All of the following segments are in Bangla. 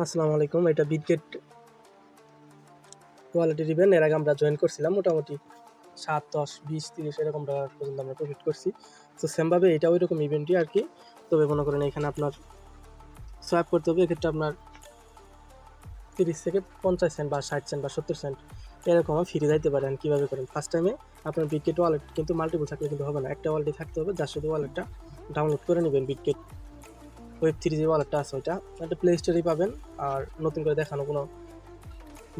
আসসালামু আলাইকুম। এটা বিটগেট ওয়ালেটে দিবেন। এর আগে আমরা জয়েন করছিলাম মোটামুটি ৭, ১০, ২০, ৩০ এরকম টাকা পর্যন্ত আমরা প্রফিট করছি। তো সেমভাবে এটা ওইরকম ইভেন্টই আরকি। তবে মনে করেন এখানে আপনার সোয়াইপ করতে হবে। এক্ষেত্রে আপনার ৩০ থেকে ৫০ সেন্ট বা ৬০ সেন্ট বা ৭০ সেন্ট এরকমও ফ্রি যাইতে পারেন। কীভাবে করেন? ফার্স্ট টাইমে আপনার বিটগেট ওয়ালেট কিন্তু মাল্টিপল থাকলে কিন্তু হবে না। একটা ওয়ালেটই থাকতে হবে, যার শুধু ওয়ালেটটা ডাউনলোড করে নেবেন। বিটগেট ওয়েব3 যে ওয়ালেটটা আছে ওইটা একটা প্লে স্টোরেই পাবেন। আর নতুন করে দেখানো কোনো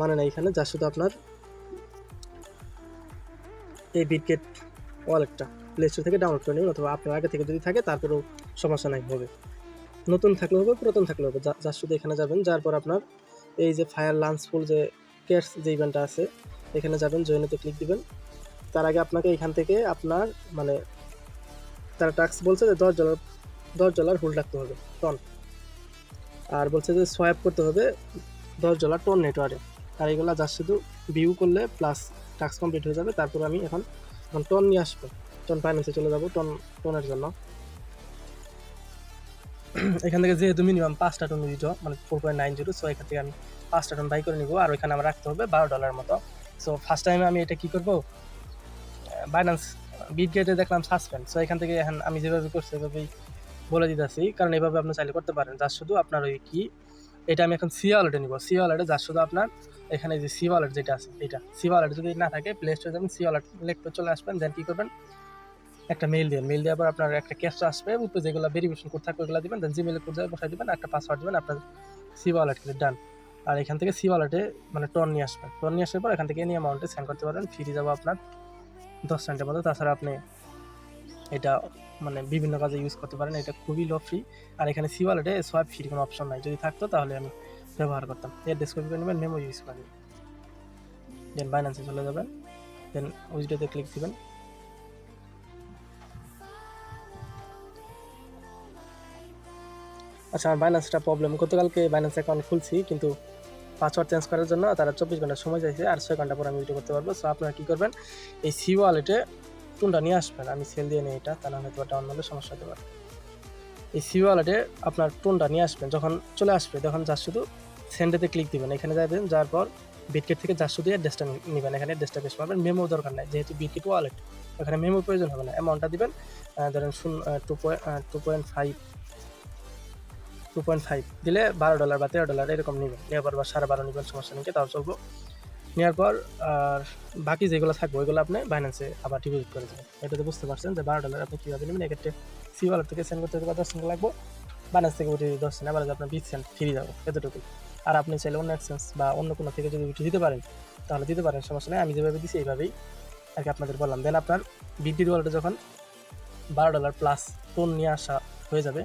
মানে নাই এখানে, যার শুধু আপনার এই বিটগেট ওয়ালেটটা প্লে স্টোর থেকে ডাউনলোড করে নেবেন, অথবা আপনার আগে থেকে যদি থাকে তারপরেও সমস্যা নাই, হবে। নতুন থাকলে হবে, পুরাতন থাকলে হবে। যার শুধু এখানে যাবেন, যার পর আপনার এই যে ফায়ার লাঞ্চফুল যে কেয়ার্স যে ইভেন্টটা আছে এখানে যাবেন, জয়েনেতে ক্লিক দিবেন। তার আগে আপনাকে এখান থেকে আপনার মানে তারা টাস্ক বলছে যে $10 হোল্ড রাখতে হবে টন, আর বলছে যে সোয়াইপ করতে হবে $10 টন নেটওয়ার্কে। আর এগুলো যার শুধু ভিউ করলে প্লাস টাস্ক কমপ্লিট হয়ে যাবে। তারপর আমি এখন টন নিয়ে আসবো, টন ফাইন্যান্সে চলে যাবো টনের জন্য। এখান থেকে যেহেতু মিনিমাম 5টা টন নিতে মানে 4.90, সো এখান থেকে আমি 5টা টন বাই করে নিবো। আর ওইখানে আমার রাখতে হবে $12 মতো। সো ফার্স্ট টাইমে আমি এটা কী করবো, বাইন্যান্স বিটগেটে দেখলাম সাসপেন্ড, সো এখান থেকে এখন আমি যেভাবে করছি সেভাবেই বলে দিতেছি, কারণ এইভাবে আপনি চাইলে করতে পারেন। যার শুধু আপনার ওই কি এটা আমি এখন সি ওয়ালেটে নিব। সি ওয়ালেটে যার শুধু আপনার এখানে যে সি ওয়ালেট যেটা আছে এটা সি ওয়ালেট যদি না থাকে প্লে স্টোরে যাবেন, সি ওয়ালেট লিখতে চলে আসবেন। দেন কী করবেন, একটা মেইল দেবেন। মেইল দেওয়ার পর আপনার একটা ক্যাপচা আসবে, উপরে যেগুলো ভেরিফিকেশন কোড থাকবে ওগুলো দিবেন। দেন জিমেলের কোড বসাই দিবেন, একটা পাসওয়ার্ড দিবেন, আপনার সি ওয়ালেট কিন্তু ডান। আর এখান থেকে সি ওয়ালেটে মানে টন নিয়ে আসবেন। টন নিয়ে আসার পর এখান থেকে এনি অ্যামাউন্টে সেন্ড করতে পারেন। ফ্রি যাবো আপনার 10 সেন্টের মতো। তাছাড়া আপনি এটা মানে বিভিন্ন কাজে ইউজ করতে পারেন, এটা খুবই লো ফ্রি। আর এখানে সি ওয়ালেটে সোয়াইপ ফ্রি কোনো অপশন নাই, যদি থাকতো তাহলে আমি ব্যবহার করতাম। অ্যাড্রেস কপি করে নেবেন, মেমো ইউজ করে নেবেন। দেন বাইন্যান্সে চলে যাবেন, দেন উইথড্রতে ক্লিক দিবেন। আচ্ছা, আমার বাইন্যান্সটা প্রবলেম, গতকালকে বাইন্যান্স অ্যাকাউন্ট খুলছি কিন্তু পাসওয়ার্ড চেঞ্জ করার জন্য তারা 24 ঘন্টা সময় চাইছে, আর 6 ঘন্টা পর আমি উইথড্র করতে পারবো। সো আপনারা কী করবেন, এই সি ওয়ালেটে টুনটা নিয়ে আসবেন। আমি সেল দিয়ে নিই এটা, তাহলে হয়তো ডাউন হলে সমস্যা হতে পারে। এই সি ওয়ালেটে আপনার টোনটা নিয়ে আসবেন, যখন চলে আসবে তখন যার শুধু সেন্ডেতে ক্লিক দিবেন। এখানে যাবেন, যাওয়ার পর বিটগেট থেকে যার শুধু অ্যাড্রেসটা নেবেন। এখানে অ্যাড্রেসটা বেশ পাবেন, মেমো দরকার নাই, যেহেতু বিটগেট ওয়ালেট এখানে মেমোর প্রয়োজন হবে না। অ্যামাউন্টটা দিবেন, ধরেন 2.5 দিলে $12 বা $13 এরকম নেবেন। নেওয়ার পর বা 12.5 নেবেন, সমস্যা নেই, তাও চলবো। নেওয়ার পর আর বাকি যেগুলো থাকবে ওইগুলো আপনি বাইন্যান্সে আবার ডিপোজিট করে দেবেন। এটা তো বুঝতে পারছেন যে $12 আপনি কীভাবে নেবেন। এক্ষেত্রে সি ওয়ালেট থেকে সেন্ড করতে হলে 10 সেন্ট লাগবে, বাইন্যান্স থেকে উঠে 10 সেন্ট, আবার আপনার 20 সেন্ট ফ্রি যাবে, এতটুকু। আর আপনি চাইলে অন্য এক্সচেঞ্জ বা অন্য কোনো থেকে যদি উঠে দিতে পারেন তাহলে দিতে পারেন, সমস্যা নেই। আমি যেভাবে দিচ্ছি এইভাবেই আর কি আপনাদের বললাম। দেন আপনার বিটগেট ওয়ালেটে যখন $12 প্লাস টোন নিয়ে আসা হয়ে যাবে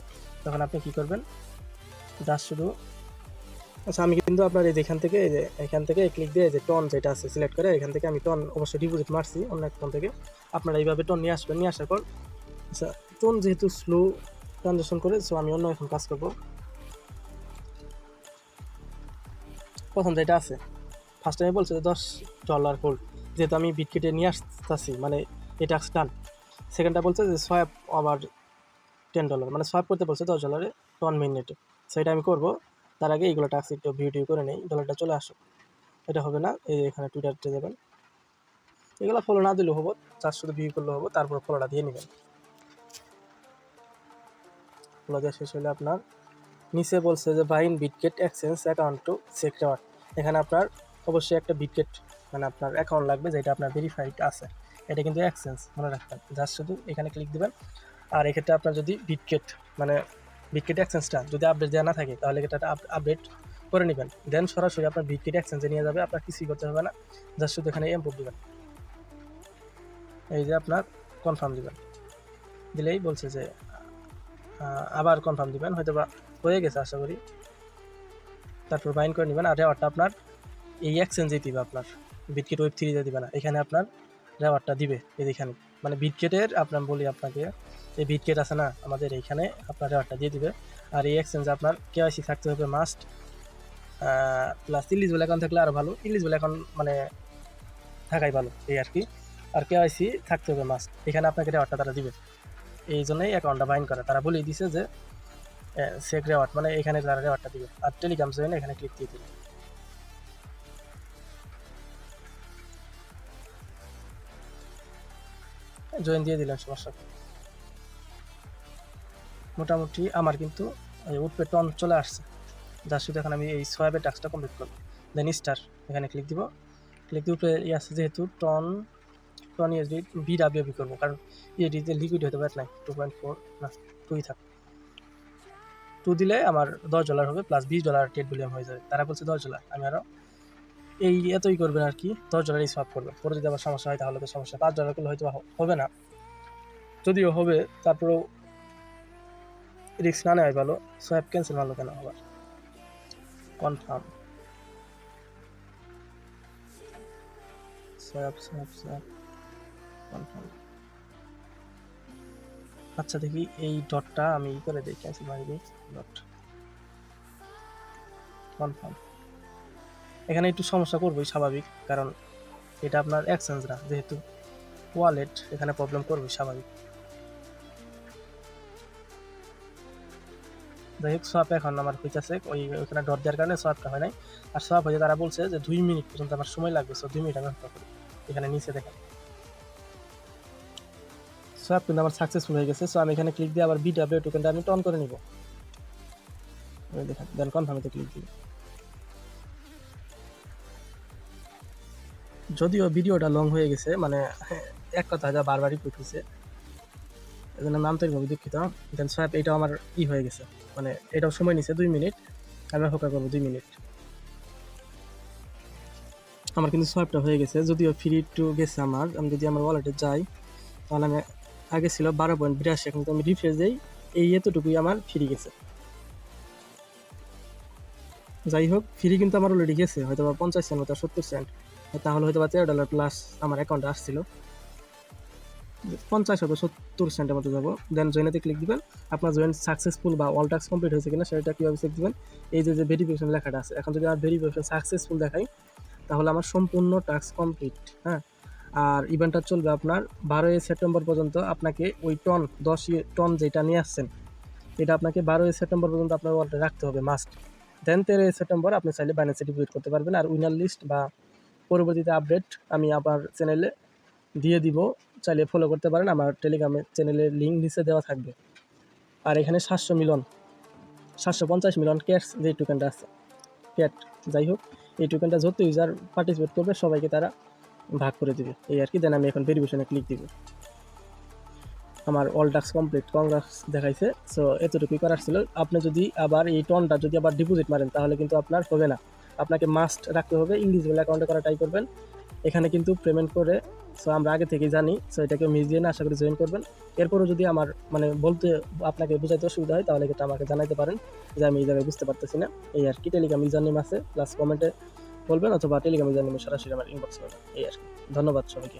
তখন আপনি কী করবেন, জাস্ট শুধু আচ্ছা, আমি কিন্তু আপনার এই যে এখান থেকে ক্লিক দিয়ে যে টন যেটা আছে সিলেক্ট করে এখান থেকে আমি টন অবশ্যই ডিপোজিট মারছি অন্য এক টন থেকে। আপনারা এইভাবে টন নিয়ে আসবেন, নিয়ে আসার পর আচ্ছা টন যেহেতু স্লো ট্রানজাকশন করে, সো আমি অন্য এখন কাজ করবো। প্রথম যেটা আছে ফার্স্ট টাইমে বলছে যে $10 হোল্ড, যেহেতু আমি বিটগেটে নিয়ে আসতেছি মানে এটা ডান। সেকেন্ডটা বলছে যে সোয়াইপ আবার $10, মানে সোয়াইপ করতে বলছে $10 টন মিনিটে। সো এটা আমি করবো। তার আগে এইগুলো টাস্ক একটু ভিউ করে নেই, ডলারটা চলে আসো। এটা হবে না, এই এখানে টুইটারতে যাবেন। এগুলো ফলো না দিলেও হবো, চার শুধু ভিউ করলে হবো, তারপর ফলোটা দিয়ে নেবেন। ফলো দেওয়া শেষ হলে আপনার নিচে বলছে যে বাইন Bitget exchange account to check reward. এখানে আপনার অবশ্যই একটা বিটগেট মানে আপনার অ্যাকাউন্ট লাগবে যেটা আপনার ভেরিফাইড আছে। এটা কিন্তু এক্সচেঞ্জ মনে রাখবেন, জাস্ট শুধু এখানে ক্লিক দেবেন। আর এক্ষেত্রে আপনার যদি বিটগেট মানে বিটগেট এক্সচেঞ্জটা যদি আপডেট দেওয়া না থাকে তাহলে এটা আপডেট করে নেবেন। দেন সরাসরি আপনার বিটগেট এক্সচেঞ্জে নিয়ে যাবে, আপনার কিছুই করতে হবে না, জাস্ট শুধু এখানে ইম্পোর্ট দেবেন। এই যে আপনার কনফার্ম দিবেন, দিলেই বলছে যে আবার কনফার্ম দিবেন, হয়তো বা হয়ে গেছে আশা করি। তারপর বাইন করে নেবেন। আর রেওয়ার্ডটা আপনার এই এক্সচেঞ্জেই দিবে, আপনার বিটগেট ওয়েব3 দিবে না, এখানে আপনার রেওয়ার্ডটা দিবে এখানে। মানে বিটগেটের আপনার বলি আপনাকে, এই বিটগেট আছে না আমাদের, এইখানে আপনার রেওয়ার্ডটা দিয়ে দিবে। আর এই এক্সচেঞ্জে আপনার কেওয়াইসি থাকতে হবে মাস্ট, প্লাস ইলিজিবল অ্যাকাউন্ট থাকলে আরও ভালো। ইলিজিবল অ্যাকাউন্ট মানে থাকাই ভালো এই আর কি। আর কেওয়াইসি থাকতে হবে মাস্ট, এখানে আপনাকে রেওয়ার্ডটা তারা দিবে। এই জন্যই অ্যাকাউন্টটা বাইন্ড করে, তারা বলেই দিছে যে সেক রেওয়ার্ড, মানে এখানে তারা রেওয়ার্ডটা দিবে। আর টেলিগ্রাম জয়েন এখানে ক্লিক দিয়ে দিবে। জয়েন দিয়ে দিলেন, সমস্যা। মোটামুটি আমার কিন্তু উঠপে টন চলে আসছে, যার শুধু এখন আমি এই সোয়াবের টাস্কটা কমপ্লিট করবো। দেন স্টার এখানে ক্লিক দিব। ক্লিক দিয়ে উপরে আছে যেহেতু টন ইউএসডি বিডাব্লিউবি করবো, কারণ ইউএসডিতে লিকুইড হতে পারে নাই। 2.4 না 2ই থাক। 2 দিলে আমার $10 হবে, প্লাস $20 টেট ভলিউম হয়ে যাবে। তারা বলছে $10, আমি আরও এই এতই করবেন আর কি, $10 সোয়াপ করবেন। পরে যদি আবার সমস্যা হয় তাহলে তো সমস্যা। $5 করলে হয়তো হবে না, যদিও হবে তারপরেও রিস্ক না নেওয়াই ভালো। সোয়াপ ক্যান্সেল মারলো কেন আবার? Confirm swap confirm. আচ্ছা দেখি এই ডটটা আমি করে দিই, ক্যান্সেল মারি দিই, ডট কনফার্ম। এখানে একটু সমস্যা করবোই, স্বাভাবিক, কারণ এটা আপনার এক্সচেঞ্জ না, যেহেতু ওয়ালেট, এখানে প্রবলেম করবে স্বাভাবিক। যাই হোক, সোয়াপ এখন আমার হইতেছে, ওইখানে ডট দেওয়ার কারণে সোয়াপটা হয় নাই। আর সোয়াপ হয়ে তারা বলছে যে 2 মিনিট পর্যন্ত আমার সময় লাগবে। সো 2 মিনিট আমি অপেক্ষা করি। এখানে নিচে দেখেন সোয়াপ কিন্তু আমার সাকসেসফুল হয়ে গেছে। সো আমি এখানে ক্লিক দিয়ে আবার বিডাব্লিউ টোকেনটা আমি টন করে নিব। দেখেন, দেন কনফার্মেতে ক্লিক দিই। যদিও ভিডিওটা লং হয়ে গেছে, মানে এক কথা যা বারবার রিপিট হয়েছে, এজন্য নাম তৈরি হবে, দুঃখিত। দেন সোয়াপ এটাও আমার হয়ে গেছে, মানে এটাও সময় নিছে 2 মিনিট, আমি অপেক্ষা করবো 2 মিনিট। আমার কিন্তু সোয়াপটা হয়ে গেছে, যদিও ফ্রি টু গেছে আমার। আমি যদি আমার ওয়ালেটে যাই তাহলে আমি আগে ছিল 12.82, এখন তো আমি রিফ্রেশ দিই, এই এতটুকুই আমার ফ্রি গেছে। যাই হোক, ফ্রি কিন্তু আমার অলরেডি গেছে, হয়তো বা 50 সেন্ট মতো 70 সেন্ট, তাহলে হয়তো বা $13 প্লাস আমার অ্যাকাউন্টে আসছিল। 50 অথবা 70 সেন্টের মতো যাবো। দেন জয়েনেতে ক্লিক দিবেন। আপনার জয়েন সাকসেসফুল বা অল টাস্ক কমপ্লিট হয়েছে কিনা সেটা কীভাবে চেক দিবেন, এই যে ভেরিফিকেশন লেখাটা আছে, এখন যদি আমার ভেরিফিকেশন সাকসেসফুল দেখাই তাহলে আমার সম্পূর্ণ টাস্ক কমপ্লিট। হ্যাঁ, আর ইভেন্টটা চলবে আপনার 12 সেপ্টেম্বর পর্যন্ত। আপনাকে ওই টন 10 টন যেটা নিয়ে আসছেন, এটা আপনাকে 12 সেপ্টেম্বর পর্যন্ত আপনার ওয়ালেটে রাখতে হবে, মাস্ট। দেন 13 সেপ্টেম্বর আপনি চাইলে বাইন্যান্সে ডিপোজিট করতে পারবেন। আর উইনার লিস্ট বা পরবর্তীতে আপডেট আমি আবার চ্যানেলে দিয়ে দিব, চাইলে ফলো করতে পারেন। আমার টেলিগ্রামের চ্যানেলের লিঙ্ক নিচে দেওয়া থাকবে। আর এখানে 750 মিলিয়ন ক্যাশ যে টোকেনটা আছে, ক্যাট, যাই হোক, এই টোকেনটা যত ইউজার পার্টিসিপেট করবে সবাইকে তারা ভাগ করে দিবে, এই আর কি। দেন আমি এখন ভেরিফিকেশনে ক্লিক দিব। আমার অল টাস্ক কমপ্লিট, কংগ্রাটস দেখাইছে। সো এতটুকুই করার ছিল। আপনি যদি আবার এই টনটা যদি আবার ডিপোজিট মারেন তাহলে কিন্তু আপনার হবে না, আপনাকে মাস্ট রাখতে হবে, ইন্ডিভিজুয়াল অ্যাকাউন্টে করা ট্রাই করবেন। এখানে কিন্তু পেমেন্ট করে, সো আমরা আগে থেকেই জানি, সো এটাকে মিস দিয়ে না, আশা করি জয়েন করবেন। এরপরও যদি আমার মানে বলতে আপনাকে বোঝাইতে অসুবিধা হয় তাহলে এটা আমাকে জানাইতে পারেন যে আমি এই জায়গায় বুঝতে পারতেছি না, এই আর কি। টেলিগ্রাম ইউজার নেম আছে, প্লাস কমেন্টে বলবেন, অথবা টেলিগ্রাম ইউজার নেমে সরাসরি আমার ইনবক্স করবেন, এই আর কি। ধন্যবাদ সবাইকে।